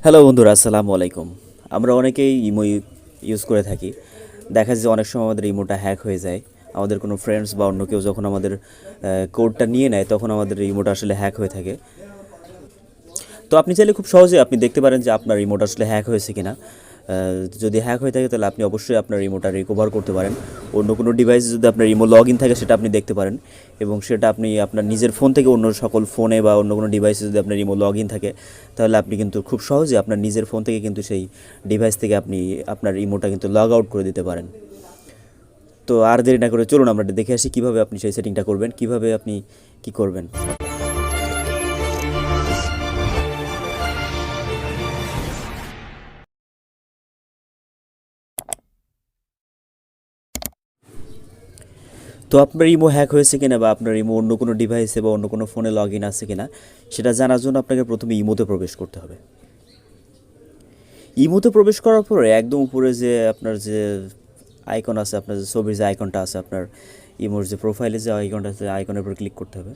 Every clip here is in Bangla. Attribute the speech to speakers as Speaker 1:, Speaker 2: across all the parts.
Speaker 1: হ্যালো বন্ধুরা, আসসালামু আলাইকুম। আমরা অনেকেই ইমো ইউজ করে থাকি। দেখা যায় যে অনেক সময় আমাদের ইমোটা হ্যাক হয়ে যায়। আমাদের কোনো ফ্রেন্ডস বা অন্য কেউ যখন আমাদের কোডটা নিয়ে নেয়, তখন আমাদের ইমোটা আসলে হ্যাক হয়ে থাকে। তো আপনি চাইলে খুব সহজেই আপনি দেখতে পারেন যে আপনার রিমোট আসলে হ্যাক হয়েছে কিনা। যদি হ্যাক হয়ে থাকে তাহলে আপনি অবশ্যই আপনার রিমোটটা রিকভার করতে পারেন। অন্য কোনো ডিভাইসে যদি আপনার রিমো লগ ইন থাকে সেটা আপনি দেখতে পারেন, এবং সেটা আপনি আপনার নিজের ফোন থেকে অন্য সকল ফোনে বা অন্য কোনো ডিভাইসে যদি আপনার রিমো লগ ইন থাকে, তাহলে আপনি কিন্তু খুব সহজে আপনার নিজের ফোন থেকে কিন্তু সেই ডিভাইস থেকে আপনি আপনার রিমোটটা কিন্তু লগ আউট করে দিতে পারেন। তো আর দেরি না করে চলুন আমরা দেখে আসি কীভাবে আপনি সেই সেটিংটা করবেন, কীভাবে আপনি কী করবেন। তো আপনার ইমো হ্যাক হয়েছে কিনা বা আপনার ইমো অন্য কোনো ডিভাইসে বা অন্য কোনো ফোনে লগ ইন আছে কিনা, সেটা জানার জন্য আপনাকে প্রথমে ইমোতে প্রবেশ করতে হবে। ইমোতে প্রবেশ করার পরে একদম উপরে যে আপনার যে আইকন আছে, আপনার যে ছবির যে আইকনটা আছে, আপনার ইমোর যে প্রোফাইলে যে আইকনটা আছে, আইকনের উপর ক্লিক করতে হবে।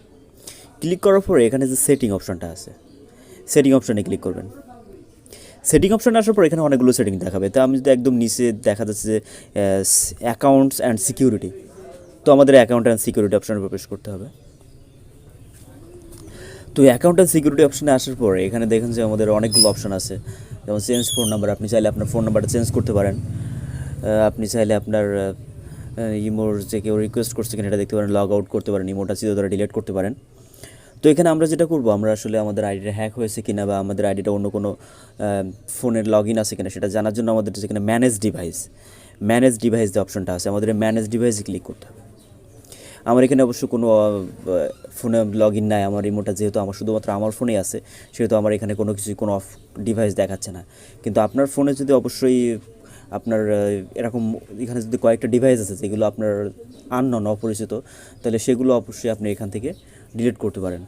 Speaker 1: ক্লিক করার পরে এখানে যে সেটিং অপশনটা আছে, সেটিং অপশনে ক্লিক করবেন। সেটিং অপশনে আসার পর এখানে অনেকগুলো সেটিং দেখাবে। তো আমি যদি একদম নিচে দেখা যাচ্ছে যে অ্যাকাউন্টস অ্যান্ড সিকিউরিটি, তো আমাদের অ্যাকাউন্ট অ্যান্ড সিকিউরিটি অপশনে প্রবেশ করতে হবে। তো অ্যাকাউন্ট অ্যান্ড সিকিউরিটি অপশনে আসার পরে এখানে দেখেন যে আমাদের অনেকগুলো অপশন আছে, যেমন চেঞ্জ ফোন নাম্বার। আপনি চাইলে আপনার ফোন নাম্বারটা চেঞ্জ করতে পারেন। আপনি চাইলে আপনার ইমোর যে কেউ রিকোয়েস্ট করছে কিনা এটা দেখতে পারেন, লগ আউট করতে পারেন, ইমোটা চিরতরে দ্বারা ডিলিট করতে পারেন। তো এখানে আমরা যেটা করবো, আমরা আসলে আমাদের আইডিটা হ্যাক হয়েছে কিনা বা আমাদের আইডিটা অন্য কোনো ফোনের লগ ইন আছে কিনা সেটা জানার জন্য আমাদের যেখানে ম্যানেজ ডিভাইস যে অপশনটা আছে, আমাদের ম্যানেজ ডিভাইসে ক্লিক করতে হবে। আমার এখানে অবশ্য কোনো ফোনে লগ ইন নাই। আমার রিমোটটা যেহেতু আমার শুধুমাত্র আমার ফোনেই আছে, সেহেতু আমার এখানে কোনো কিছুই কোনো অফ ডিভাইস দেখাচ্ছে না। কিন্তু আপনার ফোনে যদি অবশ্যই আপনার এরকম এখানে যদি কয়েকটা ডিভাইস আছে যেগুলো আপনার আননোন, অপরিচিত, তাহলে সেগুলো অবশ্যই আপনি এখান থেকে ডিলিট করতে পারেন।